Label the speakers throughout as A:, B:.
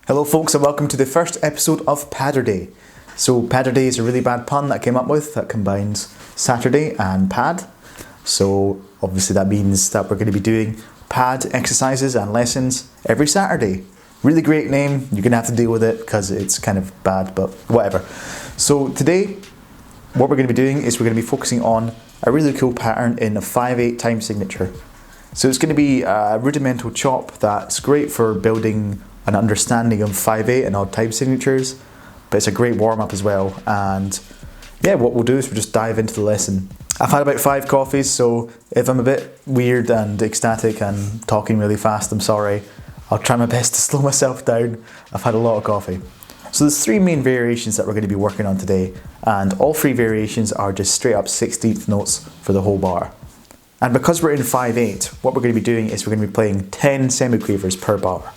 A: Hello folks and welcome to the first episode of Padurday. So Padurday is a really bad pun that I came up with that combines Saturday and pad. So obviously that means that we're going to be doing pad exercises and lessons every Saturday. Really great name, you're going to have to deal with it because it's kind of bad, but whatever. So today what we're going to be doing is we're going to be focusing on a really cool pattern in a 5/8 time signature. So it's going to be a rudimental chop that's great for building an understanding of 5/8 and odd time signatures, but it's a great warm-up as well. And yeah, what we'll do is we'll just dive into the lesson. I've had about 5 coffees, so if I'm a bit weird and ecstatic and talking really fast, I'm sorry. I'll try my best to slow myself down. I've had a lot of coffee. So there's 3 main variations that we're going to be working on today, and all 3 variations are just straight up 16th notes for the whole bar. And because we're in 5/8, what we're going to be doing is we're going to be playing 10 semiquavers per bar.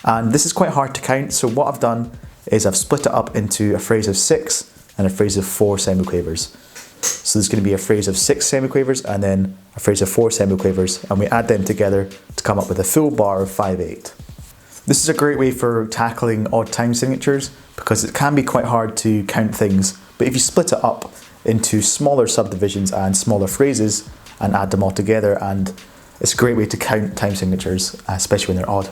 A: And this is quite hard to count, so what I've done is I've split it up into a phrase of 6 and a phrase of 4 semiquavers. So there's going to be a phrase of 6 semiquavers and then a phrase of 4 semiquavers, and we add them together to come up with a full bar of 5/8. This is a great way for tackling odd time signatures because it can be quite hard to count things, but if you split it up into smaller subdivisions and smaller phrases and add them all together, and it's a great way to count time signatures, especially when they're odd.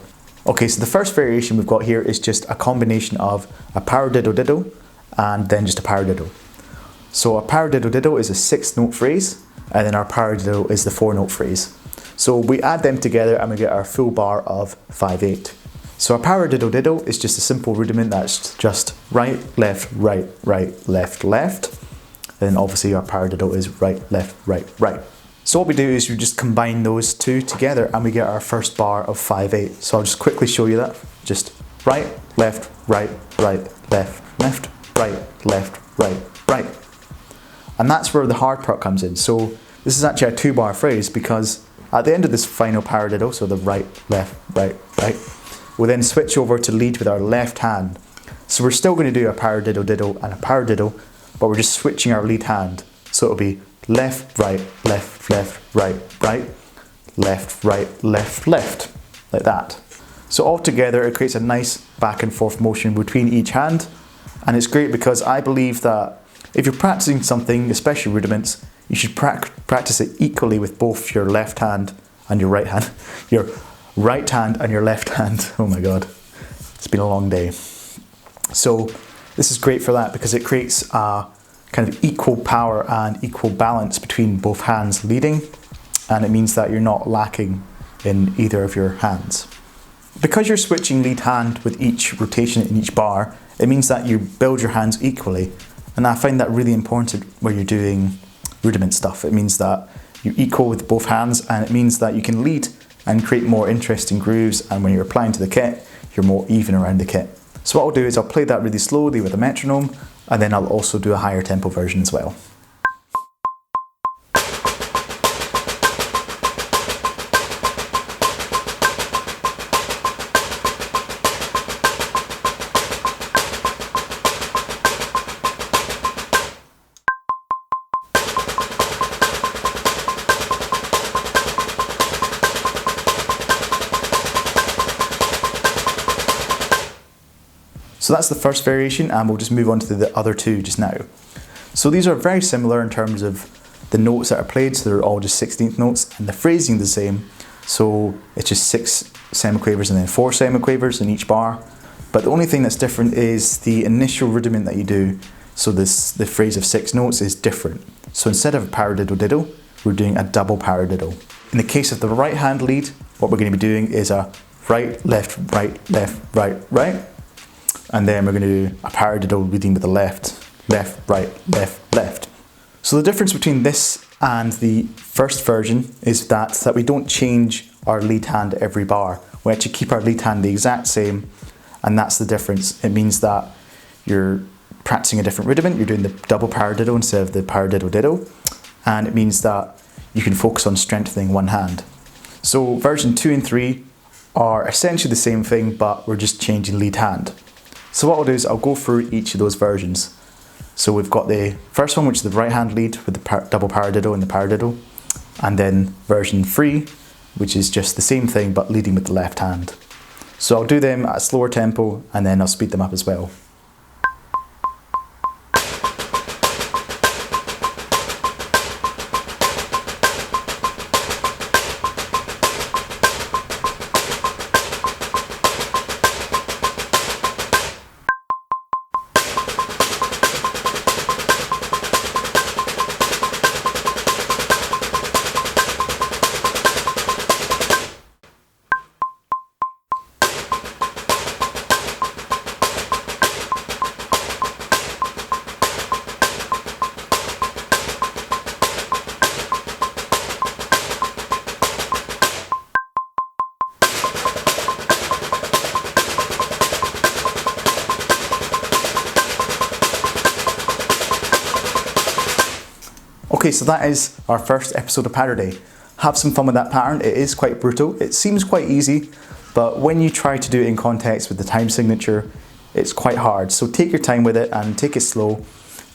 A: Okay, so the first variation we've got here is just a combination of a paradiddle-diddle and then just a paradiddle. So a paradiddle-diddle is a 6-note phrase, and then our paradiddle is the 4-note phrase. So we add them together and we get our full bar of 5/8. So a paradiddle-diddle is just a simple rudiment that's just right, left, left, left. Then obviously our paradiddle is right, left, right. So what we do is we just combine those 2 together and we get our first bar of 5/8. So I'll just quickly show you that. Just right, left, left, left, right. And that's where the hard part comes in. So this is actually a 2-bar phrase because at the end of this final paradiddle, so the right, left, right, we'll then switch over to lead with our left hand. So we're still going to do a paradiddle-diddle and a paradiddle, but we're just switching our lead hand. So it'll be left, right, right, left, like that. So all together it creates a nice back and forth motion between each hand, and it's great because I believe that if you're practicing something, especially rudiments, you should practice it equally with both your left hand and your right hand. Your right hand and your left hand. Oh my god, it's been a long day. So this is great for that because it creates a kind of equal power and equal balance between both hands leading, and it means that you're not lacking in either of your hands. Because you're switching lead hand with each rotation in each bar, it means that you build your hands equally, and I find that really important when you're doing rudiment stuff. It means that you're equal with both hands, and it means that you can lead and create more interesting grooves, and when you're applying to the kit, you're more even around the kit. So what I'll do is I'll play that really slowly with a metronome, and then I'll also do a higher tempo version as well. So that's the first variation, and we'll just move on to the other 2 just now. So these are very similar in terms of the notes that are played, so they're all just 16th notes, and the phrasing is the same. So it's just 6 semiquavers and then 4 semiquavers in each bar. But the only thing that's different is the initial rudiment that you do. So the phrase of 6 notes is different. So instead of a paradiddle-diddle, we're doing a double paradiddle. In the case of the right hand lead, what we're going to be doing is a right, left, right. And then we're going to do a paradiddle leading with the left, left. So the difference between this and the first version is that we don't change our lead hand every bar. We actually keep our lead hand the exact same, and that's the difference. It means that you're practicing a different rudiment, you're doing the double paradiddle instead of the paradiddle-diddle, and it means that you can focus on strengthening one hand. So version 2 and 3 are essentially the same thing, but we're just changing lead hand. So what I'll do is I'll go through each of those versions. So we've got the first one, which is the right hand lead with the double paradiddle and the paradiddle, and then version 3, which is just the same thing but leading with the left hand. So I'll do them at a slower tempo and then I'll speed them up as well. Okay, so that is our first episode of Padurday. Have some fun with that pattern. It is quite brutal. It seems quite easy, but when you try to do it in context with the time signature, it's quite hard. So take your time with it and take it slow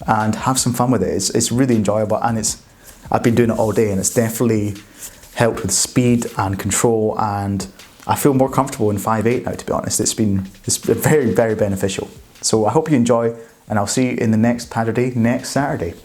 A: and have some fun with it. It's really enjoyable, and I've been doing it all day, and it's definitely helped with speed and control, and I feel more comfortable in 5/8 now, to be honest. It's been very, very beneficial. So I hope you enjoy, and I'll see you in the next Padurday next Saturday.